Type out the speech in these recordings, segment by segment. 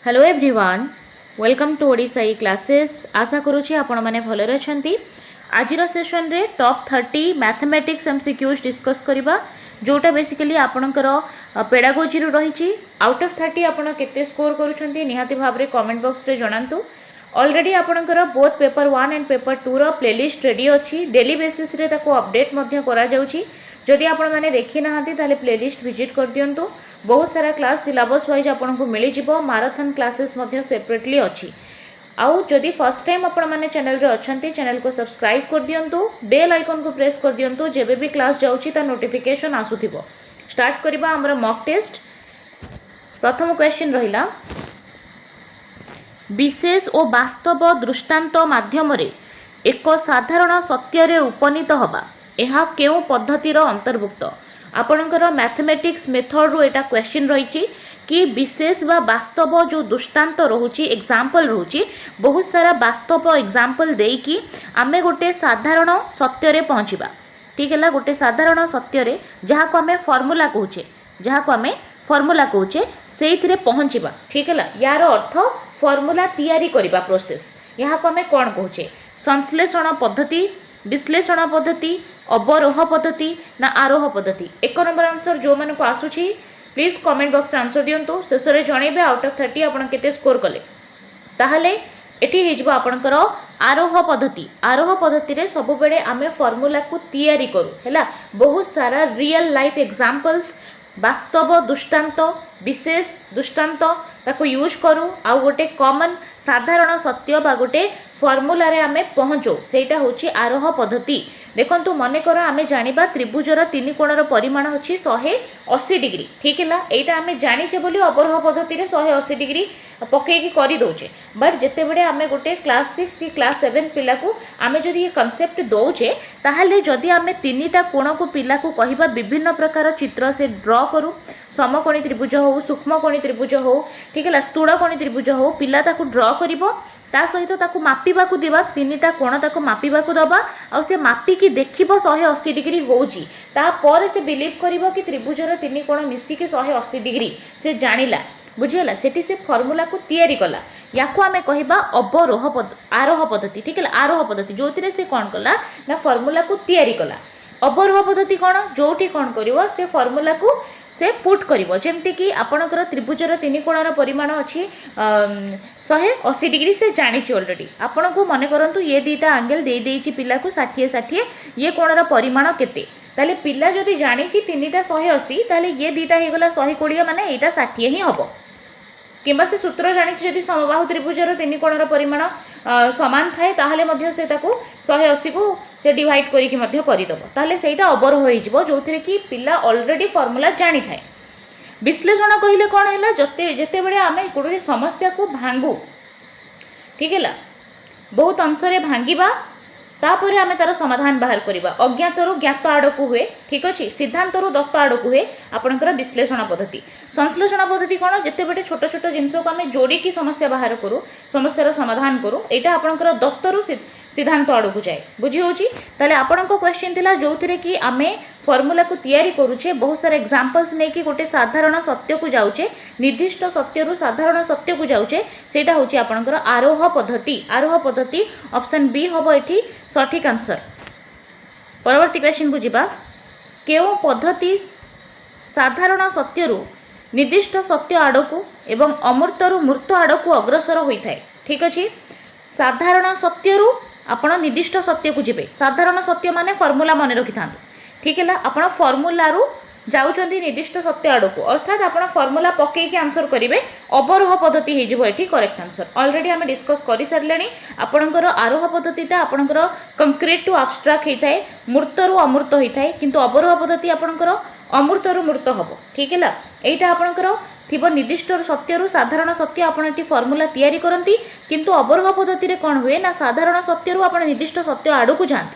Hello everyone, welcome to Odisha classes. आशा करुँची आपण मैंने भलरे अछंती। आजिर सेशन रे टॉप 30 मैथमेटिक्स एमसीक्यूज डिस्कस करबा, जोटा बेसिकली आपणकर पेडागोजी रु रही। आउट ऑफ 30 आपण केते स्कोर करूछंती निहाती भाबरे कमेंट बॉक्स रे जणांतु। ऑलरेडी आपणकर बोथ पेपर 1 एंड पेपर 2 रो प्लेलिस्ट रेडी अछि। डेली बेसिस रे ताको अपडेट मध्य करा जाउची। जदि आपण माने देखि नाहांती ताले प्लेलिस्ट विजिट कर दियंतु। बहुत सारा क्लास सिलेबस वाइज आपन को मिली जिवो। मैराथन क्लासेस मध्य सेपरेटली अछि। आउ जदि फर्स्ट टाइम आपण माने चैनल रे अछंती, चैनल को सब्सक्राइब कर दियंतु, बेल आइकन को प्रेस कर दियंतु, जेबे भी क्लास जाउची ता नोटिफिकेशन आसुथिबो। स्टार्ट करबा हमर मॉक टेस्ट। प्रथम क्वेश्चन रहिला, विशेष और वास्तव दृष्टांत माध्यम रे एक साधारण सत्य रे उपनीत हबा एहा केउ पद्धतिर अंतर्भुक्त। आपणकर मैथमेटिक्स मेथड रो एटा क्वेश्चन रही कि विशेष बा वास्तव जो दृष्टांत रोची एग्जाम्पल रोची, बहुत सारा वास्तव एग्जाम्पल देकी आमे गोटे साधारण सत्य रे पहुँचवा। ठीक है, गोटे साधारण सत्य रे जहाँ को आमे फॉर्मूला कहूचे, जहाँ को आमे फॉर्मूला कहूचे से पहुँचवा। ठीक है, यार अर्थ फॉर्मूला तैयारी करबा प्रोसेस। यहाँ को आमे कौन कहूचे, संश्लेषण पद्धति, विश्लेषण पद्धति, अवरोह पद्धति ना आरोह पद्धति। एक नंबर आंसर जो मन को आसुची प्लीज कमेंट बॉक्स रे आंसर दियंतु। शेष रे जणेबे आउट ऑफ 30 आपण केते स्कोर कले। ताहले एठी हे जबो आपणकर आरोह पद्धति। आरोह पद्धति रे सब बेले आमे फार्मूला को तैयारी करू हैला। बहुत सारा रियल लाइफ एग्जांपल्स, वास्तव दृष्टांत, विशेष दृष्टांत ताको यूज करू। आ गोटे कॉमन साधारण सत्य बा गोटे फॉर्मूला रे आमे पहुँचो, सेटा होची आरोह पद्धति। देखंतु मने कर आमे जानिबा त्रिभुजर तीन कोणर परिमाण अछि 180 डिग्री। ठीक है, एटा आमे जानिचे बोली अवरोह पद्धति रे 180 डिग्री पकेकी करि दोचे। बट जेते बेले आमे गोटे क्लास 6 की क्लास 7 पिला को आमे जदि ये कांसेप्ट दोचे, ताहले जदि आमे तीनिटा कोण को पिला को कहिबा विभिन्न प्रकार चित्र से ड्रॉ करू, समकोणी त्रिभुज हो, सूक्ष्मकोणी त्रिभुज हो, ठीक है, स्थूलकोणी त्रिभुज हो, पिला ताकू ड्रॉ करिवो, ता सहित ताकू मापिबा को दिबा, तीनिटा कोण ताकू मापिबा को दबा, आ से मापी की देखिबो 180 डिग्री होउची। ता पर से बिलीव करिवो कि त्रिभुजर तीन कोण मिसी के 180 डिग्री से जानिला, बुझियला। सेठी से फॉर्मूला को तैयारी कला। याको आमे कहिबा अवरोह आरोह पद्धति। ठीक है, आरोह पद्धति जोथिरे से कोन कला ना फॉर्मूला को तैयारी कला। अवरोह पद्धति कोन, जोठी कोन करिवो से फॉर्मूला को से पुट करिवो। जेमति कि आपणकर त्रिभुजर तीन कोणर परिमाण अछि 180 डिग्री से जानिछि ऑलरेडी। आपन को मने करंतु ये दीटा एंगल दे देछि पिला को 60 60, ये कोणर परिमाण केते, ताले पिला जदि जानिछि तीनिटा 180, ताले ये दीटा हे गला 120, माने एटा 60 ही हबो। किंबा से सूत्र जानिछि जदि समबाहु त्रिभुजर तीन कोणर परिमाण समान थाए, ताहले मध्य से ताको 180 को से डिवाइड करिकि मध्य करिदबो, ताहले सेटा अवरोह होई जिवो, जोथिरे कि पिला ऑलरेडी फॉर्मूला जानि थाए। विश्लेषण कहिले कोन हैला, जते बेले आमे कोडे समस्या को भांगू, ठीक हैला, बहुत अंश रे भांगीबा, तापर आमे तार समाधान बाहर करिबा। अज्ञातरु ज्ञात आडकु हुए, ठीक अछि, सिद्धांतरु दत्त आडकु हुए आपणकर विश्लेषण पद्धति। संश्लेषण पद्धति कोन, जते बेटे छोट छोट जिंस को आमे जोड़ी की समस्या बाहर करू, समस्यार समाधान करू, एटा आपणकर दत्तरु सिद्धांत आडकु जाए। बुझी होची। ताले आपणको क्वेश्चन थिला जोथिरे कि आमे फॉर्मूला को तैयारी करूचे, बहुत सारा एग्जांपल्स नै कि गोटे साधारण सत्य को जाउचे, निर्दिष्ट सत्य रु साधारण सत्य को जाउचे, सेटा होची आपणकर आरोह पद्धति। आरोह पद्धति ऑप्शन बी हबो एठी सठिक आंसर। परवर्ती क्वेश्चन को जिबा, केउ पद्धति साधारण सत्य रु निर्दिष्ट सत्य आडकु एवं अमूर्त रु मूर्त आडकु अग्रसर होइथाय। ठीक अछि, साधारण सत्य रु आपण निर्दिष्ट सत्य को जिबे। साधारण सत्य माने फॉर्मूला मन रखि थांतु। ठीक है, आपण फॉर्मूला रु जाउचंदी निर्दिष्ट सत्य आडकु, अर्थात आपण फॉर्मूला पके के आंसर करिवे। अवरोह पद्धति हे जिवो एठी करेक्ट आंसर। ऑलरेडी हमें डिस्कस करि सारलेनी। आपणकर आरोह पद्धतिटा आपणकर कंक्रीट टू एब्स्ट्रैक्ट हेताय, मूर्त रु अमूर्त हेताय, किंतु अवरोह पद्धति आपणकर अमूर्त रु मूर्त हबो। ठीक है, एटा आपणकर थिबो निर्दिष्ट सत्य रु साधारण सत्य आपण एठी फॉर्मूला तैयारी करंती, किंतु अवरोह पद्धति रे कोन हुए ना साधारण सत्य रु आपण निर्दिष्ट सत्य आडकु जांत।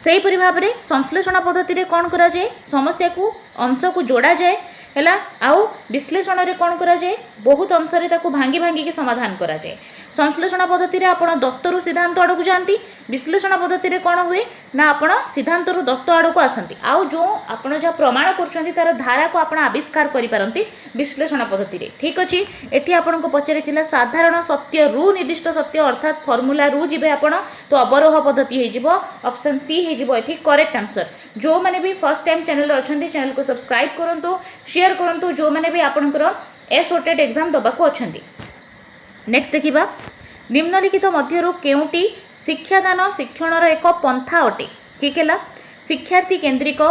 सेही परि भाबरे संश्लेषण पद्धति रे कोन करा जाय, समस्या को अंश को जोड़ा जाए, है आउ विश्लेषण रे कौन करा जाए बहुत अंश भांगी भांगी समाधान करा जाए संश्लेषण पद्धति रे आपण दत्त रु सिद्धांत आड़ को जाती विश्लेषण पद्धति रे कौन हुए ना आपण सिद्धांत रु दत्त आड़ को आसती आउ जो आपण जहाँ प्रमाण कर तार धारा को आपण आविष्कार करिपारंती विश्लेषण पद्धति रे ठीक अच्छे एठी आपण को पचारि साधारण सत्य रु निर्दिष्ट सत्य अर्थात फर्मुला रु जिबे आपण तो अवरोह पद्धति हो ऑप्शन सी हो एठी करेक्ट आंसर जो मैंने भी फर्स्ट टाइम चैनल अच्छे चैनल को सब्सक्राइब करंतु शेयर करंतु जो मैंने भी आपणकर एसओटेट एग्जाम दबाको अच्छी नेक्स्ट देखिबा निम्नलिखित मध्यरु केउटी शिक्षादान शिक्षणर एक पंथा अटे ठीक है शिक्षार्थी केन्द्रिक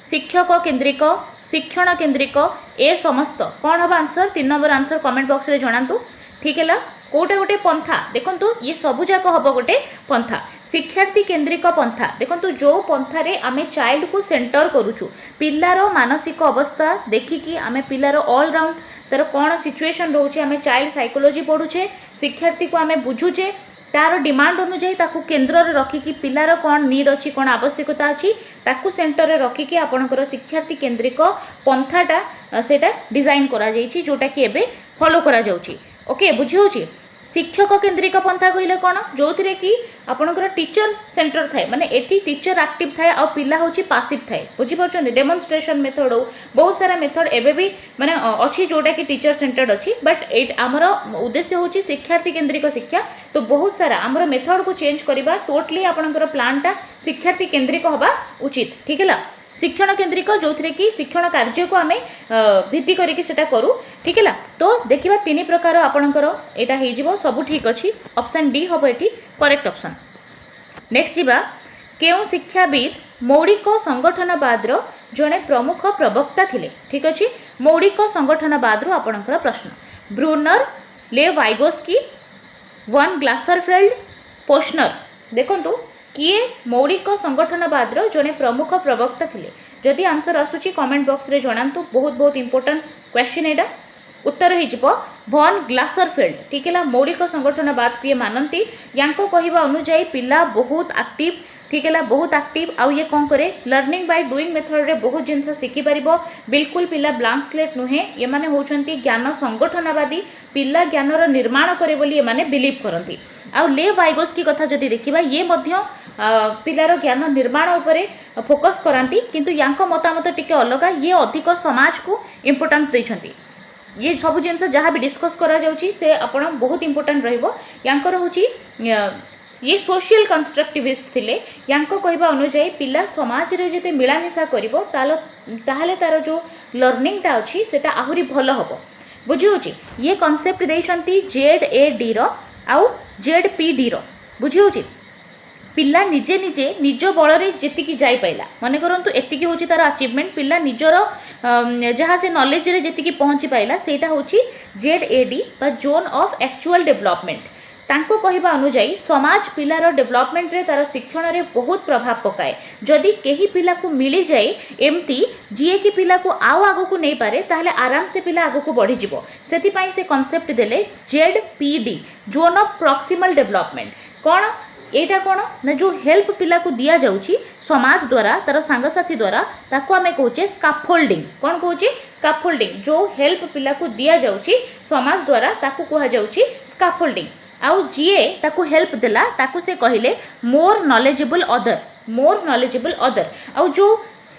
शिक्षक केन्द्रिक शिक्षण केन्द्रिक ए समस्त कौन हम answer 3 number answer comment box रे जणांतु ठीक है कोटे गोटे पंथा देखंतु ये सबुजाक हम गोटे पंथा शिक्षार्थी केन्द्रिक पंथा देखंतु जो पंथा रे आमे चाइल्ड को सेंटर करूछु पिल्लार मानसिक अवस्था देखिकी आमे पिल्लार ऑल राउंड तार कौन सिचुएशन रोचे आमे चाइल्ड साइकोलॉजी पढ़ुचे शिक्षार्थी को आमे बुझुचे तार डिमांड अनुଯାୟୀ ताकू केन्द्र रे रखिकी पिल्लार कौन नीड अच्छी कौन आवश्यकता अच्छी ताकू सेंटर रे रखिकी आपणकर शिक्षार्थी केन्द्रिक पंथाटा सेटा डिजाइन करा जायछि जोटा कि एबे फॉलो करा जाउछि ओके बुझी होछि शिक्षक केन्द्रिक पंथा कहले कौन जो थे कि आपणकर टीचर सेंटर थाए माने एटी टीचर एक्टिव थाए आ पिला होची पासिव थाए बुझी परछन डेमोन्स्ट्रेशन मेथड बहुत सारा मेथड एबे भी माने अच्छी जोटा कि टीचर सेंटर्ड अच्छी बट आमर उद्देश्य होची शिक्षार्थी केन्द्रिक शिक्षा तो बहुत सारा आमर मेथड को चेंज करबा टोटली आपणकर प्लानटा शिक्षार्थी केन्द्रिक होबा उचित ठीक है शिक्षण केन्द्रिक जो थे कि शिक्षण कार्य को आम भित्ति करके सेटा करूँ ठीक है तो देखा 3 प्रकार आपणकर यहाँ सब ठीक अच्छी ऑप्शन डी हम ये करेक्ट ऑप्शन नेक्स्ट जीवा केउ शिक्षाविद मौलिक संगठनवाद जड़े प्रमुख प्रवक्ता थिले ठीक अच्छे मौलिक संगठनवाद आपणकर प्रश्न ब्रूनर लेवाइगोस्की वन ग्लासरफेल्ड पोस्नर देखंतु किए मौलिक संगठनवाद जड़े प्रमुख प्रवक्ता थिले जदि आंसर आसूची कमेंट बॉक्स रे जणांतु बहुत बहुत इंपोर्टेंट क्वेश्चन एटा उत्तर हो भन ग्लासरफेल्ड ठीक है मौलिक संगठनवाद किए मानती यांको कहवा अनुଯାୟୀ पिला बहुत एक्टिव ठीक है बहुत एक्टिव आउ ये कौन करे लर्निंग बाय डूइंग मेथड रे बहुत जिनस शिखि पारिबो बिल्कुल पिला ब्लांक स्लेट नुहे ये माने होचंती ज्ञान संगठनवादी पिला ज्ञानर निर्माण करे बोली ये माने बिलीव करंती आउ लेवाइगोस्की कथा जदि देखिबा ये मध्य पिलार ज्ञान निर्माण उपरे फोकस करांती किंतु यांको मतामत टिके अलगा ये अधिक समाज को इंपोर्टेंस देछंती ये सब जिनस जहाँ भी डिस्कस करा जाउची से आपण बहुत इंपोर्टेंट रहिबो यांकर होची ये सोशल कंस्ट्रक्टिविस्ट थिले यांको कहवा अनुଯାୟୀ पिला समाज रे जते मिलामिशा करिवो ताहले तार जो लर्निंगटा अछि सेटा आहुरी भलो हबो बुझी होची ये कांसेप्ट देइछंती ZAD रो आउ ZPD रो बुझी होची पिला निजे निजे निज बल रे जेतिकी जाई पाइला माने करंतु एतिकी होची तार अचीवमेंट पिला निजर जहाँ से नॉलेज रे जेतिकी पहुंची पाइला सेटा होची ZAD बा जोन ऑफ एक्चुअल डेवलपमेंट तांको कहवा अनुଯାୟୀ समाज पिलार डेवलपमेंट रे तार शिक्षण रे बहुत प्रभाव पकाए जदि केही पिला को मिली जाए एमती जीए की पिला को आउ आगो को नहीं पारे ताहले आराम से पिला आगो को बढ़ी जिवो सेति पई से कांसेप्ट देले ZPD zone of proximal development कौन एटा कौन ना जो हेल्प पिला को दिया जाउची समाज द्वारा तार सांगसाथी द्वारा ताको आमे कहूचे स्काफोल्डिंग कौन कहूचे स्काफोल्डिंग जो हेल्प पिला को दिया जाउची समाज द्वारा ताको कहा जाउची स्काफोल्डिंग आउ जीए ताको हेल्प देला ताको से कहले मोर नॉलेजेबल अदर आउ जो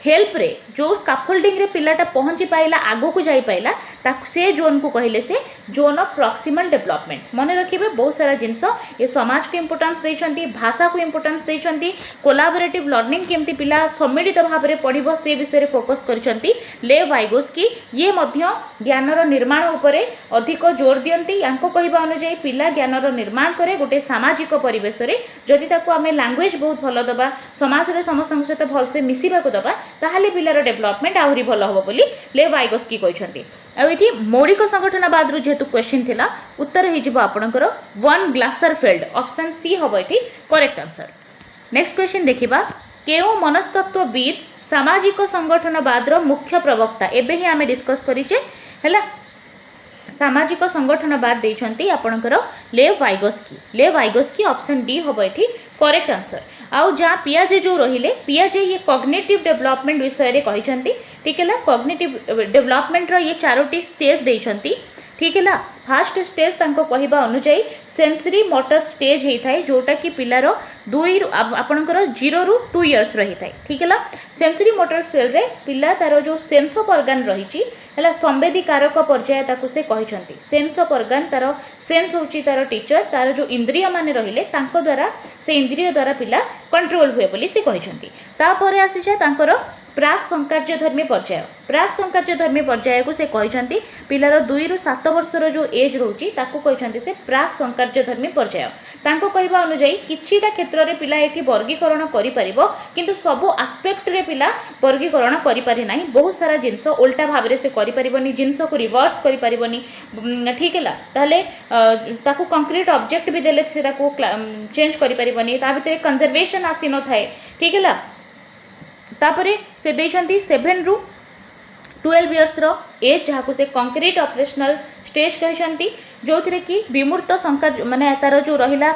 हेल्प रे जो स्काफोल्डिंग रे पिलाटा पहुंची पाइला आगो को जाई पाइला ताको से जोन को कहले से जोन ऑफ प्रॉक्सिमल डेवलपमेंट मने रखिबे बहुत सारा जिंस ये समाज को इंपोर्टेंस देछंती भाषा को इंपोर्टेंस देछंती कोलैबोरेटिव लर्निंग केमती पिला सम्मिलित भाव रे पढिबो से विषय रे फोकस करछंती लेवाइगोस्की ये मध्य ज्ञानर निर्माण उपरे अधिक जोर दियंती यांको कहबा अनुଯାୟୀ पिला ज्ञानर निर्माण करे गोटे सामाजिक परिवेश रे जदि ताको आमे लैंग्वेज बहुत भलो दबा समाज रे समस्त सहित भल से मिसिबा को दबा ताहले पिलार डेवलपमेंट आहुरी भल हबो बोली लेवाइगोस्की कहछंती आ एठी मौलिक संगठनवाद रु जेतु क्वेश्चन थिला उत्तर हे जिवो आपनकर वन ग्लासरफेल्ड ऑप्शन सी हबो एठी करेक्ट आंसर नेक्स्ट क्वेश्चन देखिबा केउ मनस्तत्वविद सामाजिक संगठनवाद रो मुख्य प्रवक्ता एबे ही आमे डिस्कस करिचे हैला सामाजिक संगठन बाद देइछंती आपणकर लेव वाइगोस्की ऑप्शन डी होबो एठी करेक्ट आंसर। आउ जहाँ पियाजे जो रहिले पियाजे ये कॉग्निटिव डेवलपमेंट विषय रे कहिछंती ठीक है। कॉग्निटिव डेवलपमेंट रो ये चारोटी स्टेज देइछंती ठीक है। फास्ट स्टेज तांको कहिबा अनुसार सेंसरी मोटर स्टेज होता है जोटा कि पिलार आपणकर 0 ରୁ 2 इयर्स रही था ठीक है। सेंसरी मोटर स्टेज रे पिला तार जो सेंस ऑफ ऑर्गन रही है संवेदी कारक पर्याय ताकू से कहते सेंस ऑफ ऑर्गन तार सेंस होची तार टीचर तार जो इंद्रिय माने रहिले तांको द्वारा से इंद्रिय द्वारा पिला कंट्रोल हुए बोली से कहते। तापर आसी जाए तांकर प्राक संकार्यधर्मी पर्याय को से कहते पिलार 2 ରୁ 7 वर्षर जो एज रोची ताकू कहते से प्राक संकार्यधर्मी पर्याय। तांको कहबा अनुसार किछिटा क्षेत्र रे पिला एठी वर्गीकरण करि परिबो किंतु सबो एस्पेक्ट रे पिला वर्गीकरण करि पारि नाही। बहुत सारा जिंस उल्टा भाव रे से करि परिबोनी जिंस को रिवर्स करि परिबोनी ठीक है। ताले ताकू कंक्रीट ऑब्जेक्ट भी देले से ताकू चेंज करि परिबोनी ता भितरे कंजर्वेशन आसी न थाए ठीक है। तापरे से देइछंती 7 ରୁ 12 इयर्स रो एज जहाँ को से कंक्रीट ऑपरेशनल स्टेज कहते जो थे कि विमूर्त संकार माने तार जो रहिला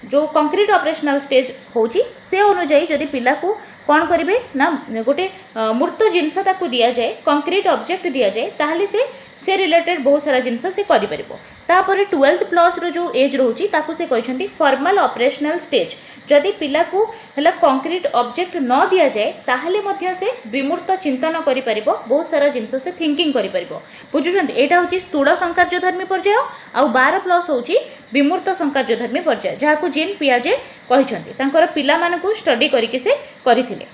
जो कंक्रीट ऑपरेशनल स्टेज होची से अनुजाई जदि पिला को कौन करेंगे ना गोटे मूर्त जिनस ताकू दि जाए कंक्रीट ऑब्जेक्ट दि जाए ताहले से रिलेटेड बहुत सारा जिनस से करि परिबो। तापर 12th प्लस रो जो एज रोची ताकू से कहते फॉर्मल ऑपरेशनल स्टेज जदि पिला को हला कंक्रीट ऑब्जेक्ट न दिया जाए ताहले मध्य से विमूर्त चिंतन करि परिबो बहुत सारा जिनस से थिंकिंग करि परिबो बुझुछन। एटा होची स्थूल संकार्यधर्मी पर्याय आ 12 प्लस होची विमूर्त संकार्यधर्मी पर्याय जहाँ को जीन पियाजे कहिसंती तांकर पिला माने को स्टडी करिके से करिथिले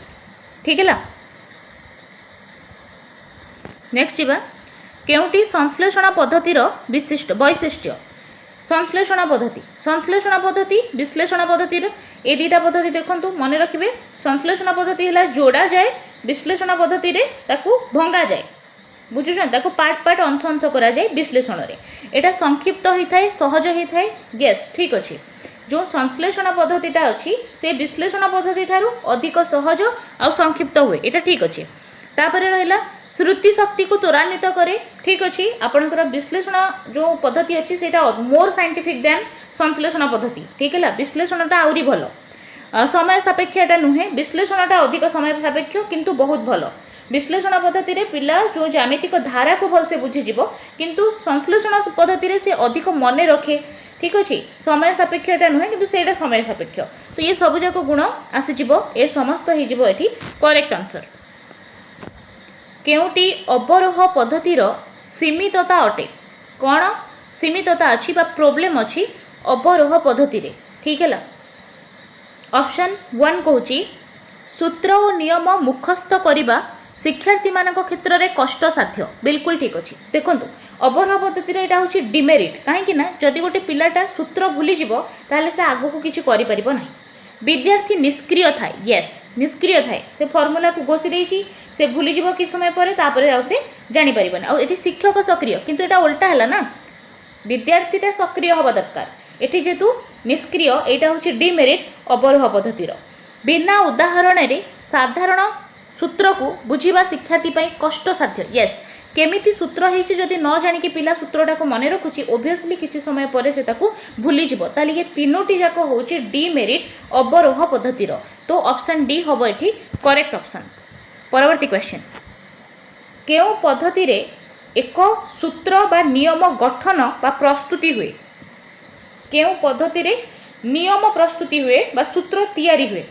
ठीक है। नेक्स्ट जीवा केउटी संश्लेषण पद्धतिर विशिष्ट वैशिष्ट्य संश्लेषण पद्धति विश्लेषण पद्धति ए दुईटा पद्धति देखंतु मन रखिबे। संश्लेषण पद्धति है जोड़ा जाए विश्लेषण पद्धति रे ताकू भंगा जाए बुझुछन ताकू पार्ट अंश अंश करा जाए विश्लेषण रे एटा संक्षिप्त होता है सहज होता है यस ठीक अच्छे। जो संश्लेषण पद्धतिटा अच्छी से विश्लेषण पद्धति ठारू अधिक सहज और संक्षिप्त हुए एटा ठीक अच्छे। तापर रहिला स्मृति शक्ति को त्वरान्वित करे ठीक अच्छी। आपणकर विश्लेषण जो पद्धति अच्छी सेटा मोर साइंटिफिक देन संश्लेषण पद्धति ठीक है। विश्लेषणटा आउरी भल समय सापेक्ष एटा नुहे विश्लेषणटा अधिक समय सापेक्ष किंतु बहुत भल। विश्लेषण पद्धति रे पिला जो ज्यामितिक धारा को भल से बुझी जिवो किंतु संश्लेषण पद्धति रे से अधिक मने रखे ठीक अच्छे। समय सापेक्ष एटा नुहे किंतु सेटा समय सापेक्ष तो ये सब जाक गुण आसीजिवो ए समस्त हो जिवो एठी करेक्ट आंसर। केउटी अवरोह पद्धतिर सीमितता अटे कौन सीमितता अच्छी बा प्रोब्लेम अच्छी अवरोह पद्धति रे ठीक है। ऑप्शन 1 कहूँ सूत्र और नियम मुखस्थ करने शिक्षार्थी मान क्षेत्र में कष्ट साध्य बिल्कुल ठीक अच्छे। देखो अवरोह पद्धति यहाँ हूँ डिमेरिट कहीं जदि गोटे पिलाटा सूत्र भूली ताले से आगू को किसी कर ना। विद्यार्थी निष्क्रिय थाए यस निष्क्रिय थाए से फर्मूला को घोषी देती से भूली जीव कि समय पर से जापर आ शिक्षक सक्रिय किंतु एटा उल्टा है ना विद्यार्थीटा सक्रिय हवा दरकार एटी जेतु निष्क्रिय यहाँ हूँ डिमेरिट अवरोह पद्धतिर बिना उदाहरण रे साधारण सूत्र को बुझीबा शिक्षार्थी कष्ट साध्य यस केमिति सूत्र होती जदि न जानिकी पिला सूत्रटा को मन रखुची ओबियसली किसी समय पर से भूली जीव ताली ये तीनोटी जाक हूँ डिमेरिट अवरोह पद्धतिर तो ऑप्शन डी हम ये करेक्ट ऑप्शन। परवर्ती क्वेश्चन केउ पद्धति रे एक सूत्र बा नियम गठन बा प्रस्तुति हुए केउ पद्धति रे नियम प्रस्तुति हुए बा सूत्र तैयारी हुए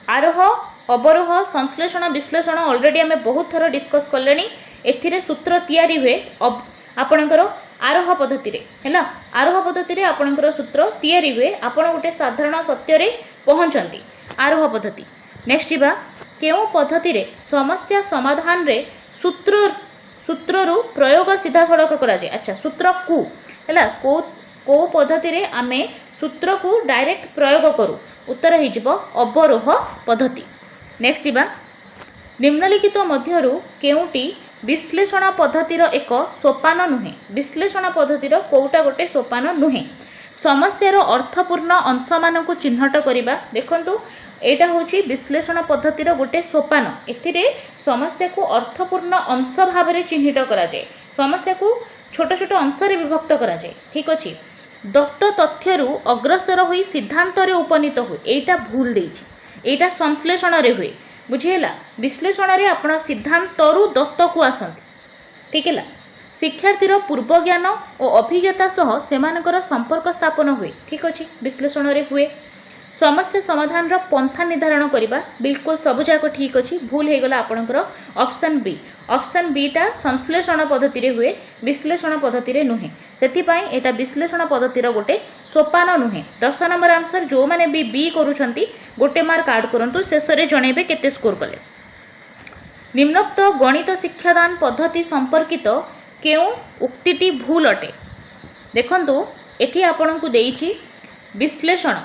आरोह अवरोह संश्लेषण विश्लेषण ऑलरेडी आम बहुत थर डिस्कस कले एथिरे सूत्र तैयारी हुए आपणकर आरोह पद्धति रे हैला आरोह पद्धति रे आपणकर सूत्र तैयारी हुए आपण गोटे साधारण सत्य रे पहुंचंती आरोह पद्धति। नेक्स्ट जीवा केउ पद्धति रे समस्या समाधान रे सूत्ररु प्रयोग सीधा सड़क करा जाए अच्छा सूत्र को हैला को पद्धति रे आमे सूत्र को डायरेक्ट प्रयोग करू उत्तर हो जिवो अवरोह पद्धति। नेक्स्ट जीवा निम्नलिखित मध्यरु केउटी विश्लेषण पद्धतिर एक सोपान नुहे विश्लेषण पद्धतिर कोउटा गोटे सोपान नुहे समस्यार अर्थपूर्ण अंश मान को चिन्हट करवा देखंतु एटा होची विश्लेषण पद्धतिर गोटे सोपान एथिरे समस्या को अर्थपूर्ण अंश भाव में चिन्हित करा जाए समस्या को छोट छोट अंश विभक्त करा जाए ठीक अच्छे दत्त तथ्यरू अग्रसर हो सिद्धांत उपनीत हुए यहाँ भूल देछि यहाँ संश्लेषण हुए बुझीगला विश्लेषण में आप सिद्धांतरू दत्त को आसती ठीक है शिक्षार्थीर पूर्व ज्ञान और अभिज्ञता सह सेमानकर संपर्क स्थापन हुए ठीक अच्छे विश्लेषण में हुए समस्या समाधान पंथा निर्धारण करवा बिल्कुल सबुजाक ठीक अच्छे भूल हो गला आपणकर ऑप्शन बीटा संश्लेषण पद्धति रे हुए विश्लेषण पद्धति रे नुहे से यहाँ विश्लेषण पद्धतिर गोटे सोपान नुहे 10 नंबर आंसर जो मैंने बी करुँच गोटे मार्क आड करूँ शेष में जनइबे केते स्कोर कले निम्नोक्त गणित शिक्षादान पद्धति संपर्कित केउ उक्तिटी भूल अटे देखंतु एठी आपण को देइछि विश्लेषण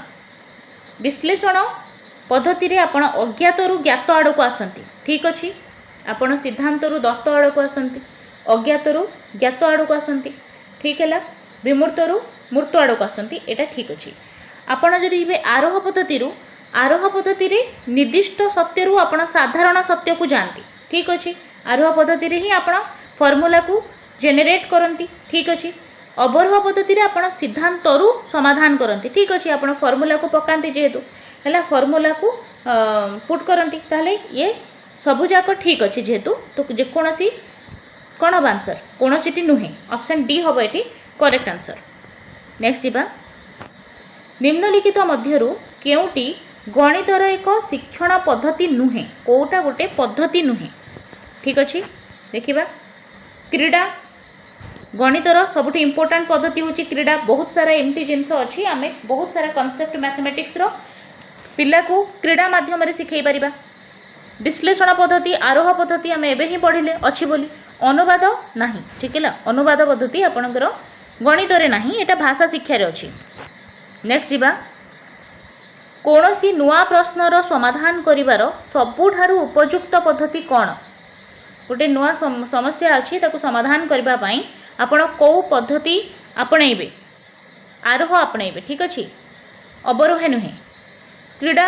पद्धति रे आपण अज्ञातरू ज्ञात आड़ को आसंती ठीक अच्छे आपण सिद्धांतरू दत्त आड़ को आसंती अज्ञातरू ज्ञात आड़ को आसंती ठीक है विमूर्तरू मूर्त आड़ को आसंती एटा ठीक अच्छे आपण जदि आरोह पद्धति रे निर्दिष्ट सत्यरू आपण साधारण सत्य को जानती ठीक अच्छे आरोह पद्धति रे ही आपण फॉर्मूला को जेनेरेट करती ठीक अच्छे अवरोह पद्धति रे आपण सिद्धांतरू समाधान करती ठीक अच्छे आपण फॉर्मूला को पकाती जेहेतु है फॉर्मूला को पुट करती ताहले ये सबुजाक ठीक अच्छे जेहेतु तो जेकोसी कौन हम आंसर कौन सी नुहे ऑप्शन डी हम ये करेक्ट आंसर नेक्स्ट जा निम्नलिखित मध्यरु केउटी गणितर एक शिक्षण पद्धति नुहे कोटा गोटे पद्धति नुहे ठीक अच्छे देखिबा क्रीड़ा गणितर सबुठ इम्पोर्टाट पद्धति हूँ क्रीड़ा बहुत सारा एमती जिनस अच्छी आम बहुत सारा कनसेप्ट मैथमेटिक्स पिला को क्रीड़ा माध्यम शिखई पारिबा विश्लेषण पद्धति आरोह पद्धति आम एबे ही पढ़िले अच्छी बोली अनुवाद नहीं ठीक है अनुवाद पद्धति आपणकर गणित नहीं एटा भाषा शिक्षा रे अच्छी नेक्स्ट जीवा कौनसी नुआ प्रश्नर समाधान करिवार सबुठारु उपयुक्त पद्धति कौन गोटे नुआ समस्या अच्छी ताकू समाधान करबा पई आपण कौ पद्धति आपणेबे आरोह आपणेबे ठीक अच्छे अवरोह नुहे क्रीड़ा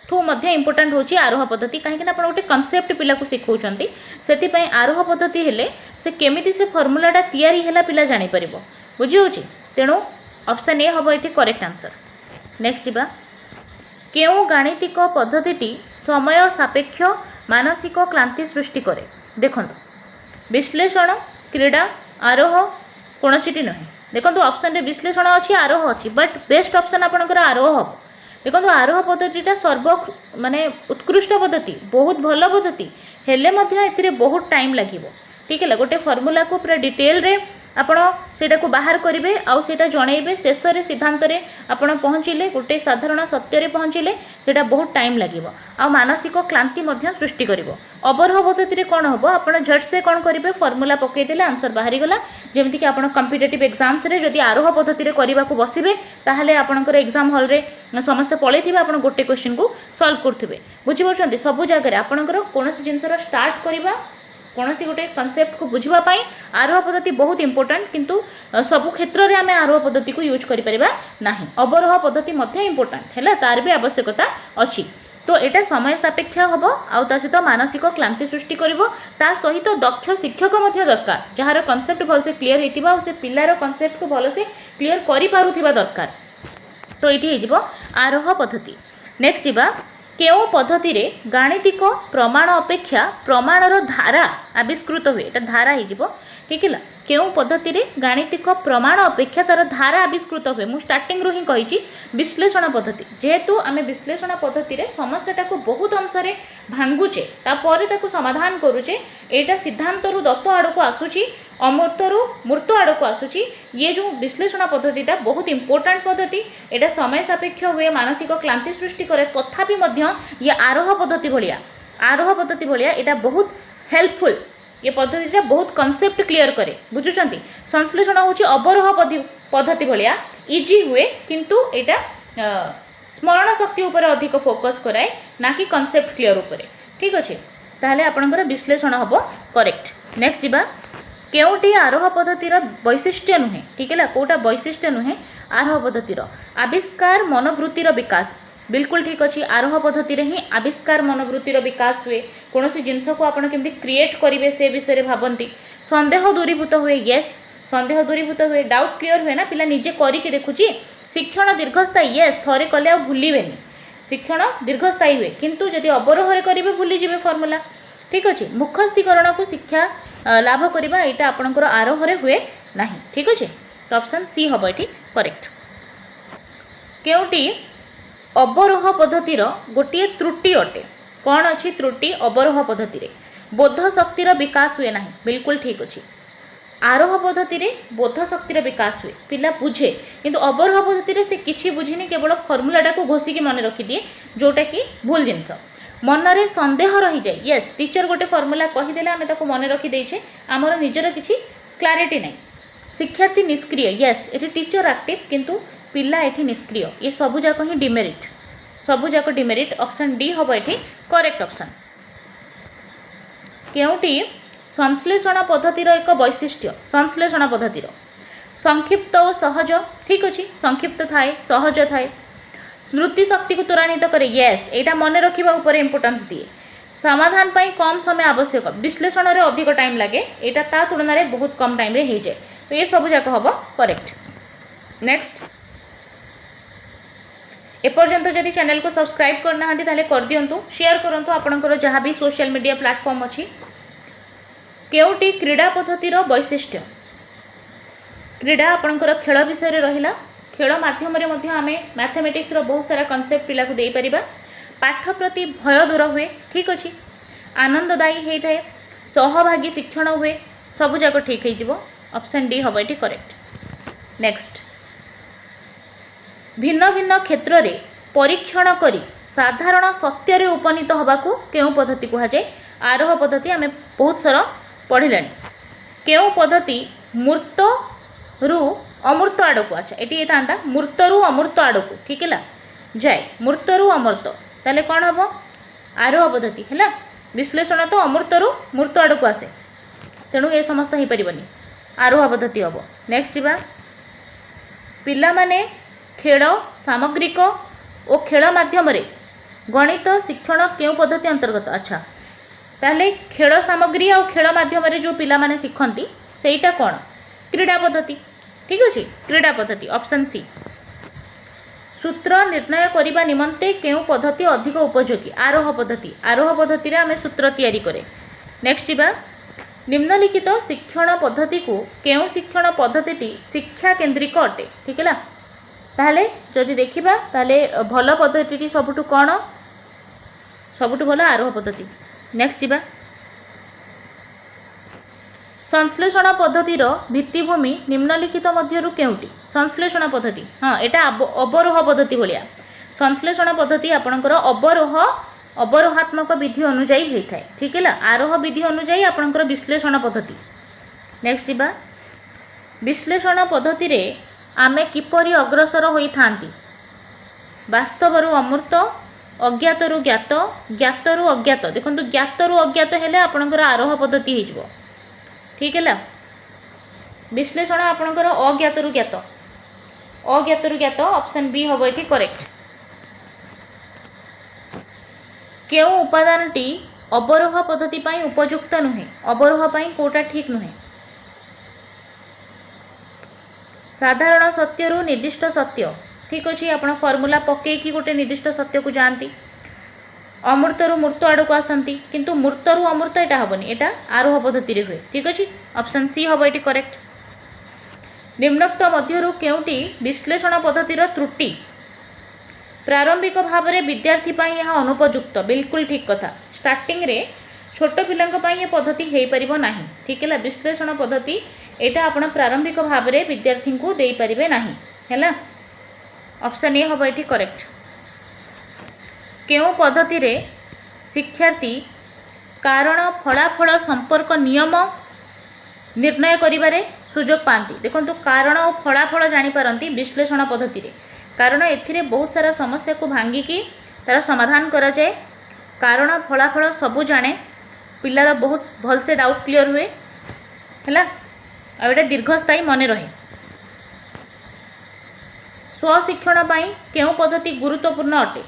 ठू मध्य इम्पोर्टाट होची आरोह पद्धति कहीं आप गोटे कनसेप्ट पिला को शिखौचंती से आरोह पद्धति हेले से केमिति से फॉर्मूलाटा तैयारी हैला पिला जानि परिबो बुझी होची तेणु ऑप्शन ए हबो एठी करेक्ट आंसर नेक्स्ट जीवा केउ गाणितिक पद्धतिटी समय सापेक्ष मानसिक क्लांति सृष्टि करे देखंतु विश्लेषण क्रीड़ा आरोह कौन सी नुहे देखो ऑप्शन रे विश्लेषण अच्छी आरोह अच्छी बट बेस्ट ऑप्शन आपंकर आरोह हम देखो आरोह पद्धतिटा सर्व माने उत्कृष्ट पद्धति बहुत भल पद्धति हेले मध्य बहुत टाइम लगे ठीक है गोटे फॉर्मूला को पूरा डिटेल रे आपण सेटा को बाहर करेंगे आउ सेटा जनइबे शेष में सिद्धांत रे आपण पहुँचले गोटे साधारण सत्य रे पहुँचले सेटा बहुत टाइम लगे आ मानसिक क्लांति मध्य सृष्टि करिवो अवरोह पद्धति कौन हम आप झट से कौन करेंगे फॉर्मूला पकईदेले आंसर बाहरी गला जमीक कि आप कम्पिटेटिव एग्जाम्स रे जदि आरोह पद्धति करने को बसबे ताहले आपणकर एग्जाम हॉल रे समस्त पलैथिबे आपण गोटे क्वेश्चन को सॉल्व करथिबे बुझिपारछन्ती सब जगह आपणकर कोनोसी जिनसर स्टार्ट करबा कौन सी गोटे कनसेप्ट को बुझापी आरोह पद्धति बहुत इंपोर्टाट किंतु सबु क्षेत्र में आम आरोह पद्धति को यूज करें ना अवरोह पद्धति इंपोर्टाट है तार भी आवश्यकता अच्छी तो यहाँ समय सापेक्ष हम आउ सहित मानसिक क्लांति सृष्टि कर सहित दक्ष शिक्षक दरकार जार कनसेप्ट भलसे क्लीयर होता से पिलार कनसेप्ट को भलसे क्लीयर कर दरकार तो ये आरोह पद्धति नेक्स्ट जा केउ पद्धति रे गाणितिक प्रमाण अपेक्षा प्रमाणर धारा आविष्कृत हुए एटा धारा हो ठीक है केउ पद्धति रे गाणितिक प्रमाण अपेक्षा तार धारा आविष्कृत हुए मु स्टार्टिंग रो ही कही विश्लेषण पद्धति जेहेतु आम विश्लेषण पद्धति रे समस्याटा को बहुत अंश रे भांगुचे तापर ताकू समाधान करुचे एटा सिद्धांतरू दत्त आड़ को आसूची अमूर्तरू मूर्त आड़ को आसूची ये जो विश्लेषण पद्धतिटा बहुत इंपोर्टाट पद्धति एटा समय सापेक्ष हुए मानसिक क्लांति सृष्टि करे तथापि मध्य ये आरोह पद्धति भलिया एटा बहुत हेल्पफुल ये पद्धतिटा बहुत कनसेप्ट क्लीयर करे बुझुचंती संश्लेषण होची अवरोह पद्धति भलिया इजी हुए किंतु एटा स्मरण शक्ति ऊपर अधिक फोकस कराए ना कि कनसेप्ट क्लीयर ऊपर ठीक अच्छे ताहले आपणकर विश्लेषण हम करेक्ट नेक्स्ट जा केउटी आरोह पद्धतिर वैशिष्ट्य नुहे ठीक है कोटा वैशिष्ट्य नुहे आरोह पद्धतिर आविष्कार मनोवृत्तिर विकास बिल्कुल ठीक अच्छे आरोह पद्धति रे ही आविष्कार मनोवृत्तिर विकास हुए कौन जिनस को आप केमती क्रिएट करेंगे से विषय में भावती संदेह दूरीभूत हुए यस संदेह दूरीभूत हुए डाउट क्लियर हुए ना पिला निजे करके देखुची शिक्षण दीर्घस्थायी यस थरे कले आ भूलेनि शिक्षण दीर्घस्थायी हुए किंतु जदि अवरोह करेंगे भूलीजे फर्मूला ठीक अच्छे मुखस्थीकरण को शिक्षा लाभ करवा यहाँ आपंकर आरोह हुए ना ठीक अच्छे तो ऑप्शन सी हम ये करेक्ट केउटी अवरोह पद्धतिर गोटे त्रुटि अटे कौन अच्छी त्रुटि अवरोह पद्धति रे बोध शक्तिर विकास हुए ना बिल्कुल ठीक अच्छे आरोह पद्धति रे बोध शक्तिर विकास हुए पिला बुझे किंतु अवरोह पद्धति रे से किछि बुझिनी केवल फर्मूलाटा को घोषिकी मन रखिदिए जोटा कि भूल जिनस मनरे संदेह रही जाए यस टीचर गोटे फर्मूला कहीदेले आम ताको मन रखी देछे आमर निजर किछि क्लारिटी नहीं शिक्षार्थी निष्क्रिय यस ये टीचर एक्टिव किंतु पिला ये निष्क्रिय ये सबूक ही डिमेरिट सबूक डिमेरिट ऑप्शन डी हम ये करेक्ट ऑप्शन केउटी संश्लेषण पद्धतिर एक वैशिष्ट्य संश्लेषण पद्धतिर संक्षिप्त और सहज ठीक अच्छे संक्षिप्त थाए सहज थाए स्मृति शक्ति को त्वरान्वित करे यस यहाँ मन रखा उपर इम्पोर्टेंस दिए समाधान पाई कम समय आवश्यक विश्लेषण रे अधिक टाइम लगे यहाँ ता तुलन में बहुत कम टाइम रे हो जाए तो ये सबूक हम करेक्ट नेक्स्ट एपर्यंत जदि चैनल को सब्सक्राइब करना ताले कर दिंतु शेयर करूँ आपंकर जहाँ भी सोशल मीडिया प्लेटफॉर्म अच्छी केउटी क्रीड़ा पद्धतिर वैशिष्ट्य क्रीड़ा आपंकर खेल विषय रहिला खेल मध्यम आम मैथमेटिक्स बहुत सारा कनसेप्ट पिला को दे परिबा पाठ प्रति भय दूर हुए ठीक अच्छे आनंददायी होता है सहभागी शिक्षण हुए सबूक ठीक हो ऑप्शन डी हम ये करेक्ट नेक्स्ट भिन्न भिन्न क्षेत्र में परीक्षण करी साधारण सत्य रे उपनीत होबाकू केउ पद्धति कहा जाए आरोह पद्धति आम बहुत सारा पढ़िले केउ पद्धति मूर्त रु अमूर्त आड़ को अच्छा ये था मूर्त रु अमूर्त आड़ को ठीक है जाए मूर्त रु अमूर्त ताले कौन हम आरोह पद्धति है विश्लेषण तो अमूर्त रु मूर्त आड़ को आसे तेणु ये समस्त हो पारनि आरोह पद्धति हम नेक्स्ट जा पिला माने खेल सामग्रिक और खेल माध्यम गणित शिक्षण केउ पद्धति अंतर्गत अच्छा ताले खेल सामग्री और खेल माध्यम जो पिला माने शिखती सेटा कौन क्रीड़ा पद्धति ठीक अच्छे क्रीड़ा पद्धति ऑप्शन सी सूत्र निर्णय करने निमंते केउ पद्धति अधिक उपयोगी आरोह पद्धति रे आमे सूत्र तैयारी करे नेक्स्ट जा निम्नलिखित शिक्षण पद्धति को केउ शिक्षण पद्धति शिक्षा केंद्रिक अटे ठीक है ताहले जदि देखिबा ताहले भल पद्धति सबुठ कौन सबुठ भल आरोह पद्धति नेक्स्ट जा संश्लेषण पद्धतिर भित्तिभूमि निम्नलिखित मध्यरु केउटी संश्लेषण पद्धति हाँ यहाँ अवरोह पद्धति भाया संश्लेषण पद्धति आपणकर अवरोहात्मक विधि अनुजाई होता है ठीक है आरोह विधि अनुजाई आपणकर विश्लेषण पद्धति नेक्स्ट जा विश्लेषण पद्धति रे आमे किपरि अग्रसर होई थांती वास्तवरु अमूर्त अज्ञातरु ज्ञात ज्ञातरु अज्ञात देखो ज्ञातरु अज्ञात हेले आपणकर आरोह पद्धति हो ठीक है विश्लेषण आपणकर अज्ञातरु ज्ञात ऑप्शन बी हम ये करेक्ट केउ उपादानटी अवरोह पद्धति पाई उपयुक्त नुहे अवरोह पाई कोटा ठीक नुहे साधारण सत्य रु निर्दिष्ट सत्य ठीक अच्छे आप फर्मूला पकईकि गोटे निर्दिष्ट सत्य को जाती अमूर्त रु मूर्त आड़ को आसती किंतु मूर्त रु अमूर्त यहाँ हेनी यहाँ आरोह पद्धति हुए ठीक अच्छे ऑप्शन सी हम ये करेक्ट निम्नोक्त मध्यरु केउटी विश्लेषण पद्धतिर त्रुटि प्रारंभिक भाव में विद्यार्थी पाई यह अनुपयुक्त बिल्कुल ठीक कथा स्टार्टिंग रे छोट पिलांक ये पद्धति हो पार ना ठीक है विश्लेषण पद्धति यहाँ आप प्रारंभिक भाव में विद्यार्थी को दे पारे ना है ऑप्शन ए हम ये करेक्ट केउ पद्धति रे शिक्षार्थी कारण फलाफल संपर्क नियम निर्णय करिबारे सुजोग पाती देखो कारण और फलाफल जानीपारती विश्लेषण पद्धति रे कारण एथिरे बहुत सारा समस्या को भांगिकी तार समाधान करा जाए कारण फलाफल सबू जाने पिलार बहुत भलसे डाउट क्लियर हुए है आटा दीर्घस्थायी मन रहे स्वशिक्षण केउ पद्धति गुरुत्वपूर्ण अटे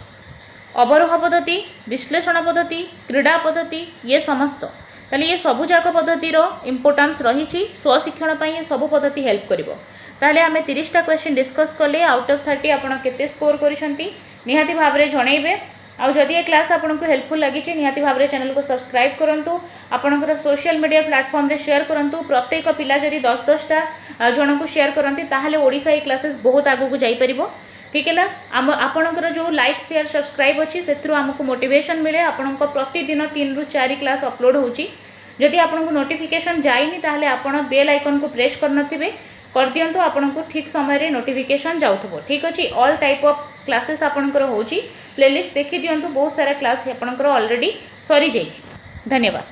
अवरोह पद्धति, विश्लेषण पद्धति, क्रीड़ा पद्धति, ये समस्त ताले ये सबुजाक पद्धतिर इम्पोर्टान्स रही स्वशिक्षण ये सब पद्धति हेल्प करिवो। ताले आमे 30टा क्वेश्चन डिस्कस कले आउट ऑफ 30 आपण केते स्कोर करिसंती निहाती भाबरे जणैबे। आउ जदि ये क्लास आपको हेल्पफुल लगी निहाती भाबरे चैनल को सब्सक्राइब करंतु, आपणकर सोशल मीडिया प्लेटफॉर्म रे शेयर करंतु। प्रत्येक पिला जदि 10-10टा जन को शेयर करंती ताहाले ओडिसा ये क्लासेस बहुत आगु को जाई परिबो। ठीक है ना, आपणकर जो लाइक शेयर सब्सक्राइब अच्छी से आमको मोटिवेशन मिले। आपण प्रतिदिन 3 ରୁ 4 क्लास अपलोड होची। जदि आपको नोटिफिकेशन जाइनी ताहले आपण बेल आइकन को प्रेस करनथिबे कर दियंतु, आपको ठीक समय रे नोटिफिकेशन जाउथबो। ठीक अछि, ऑल टाइप ऑफ क्लासेस आपणकर होची, प्लेलिस्ट देखि दियंतु, बहुत सारा क्लास आपणकर ऑलरेडी सरी जाइछि। धन्यवाद।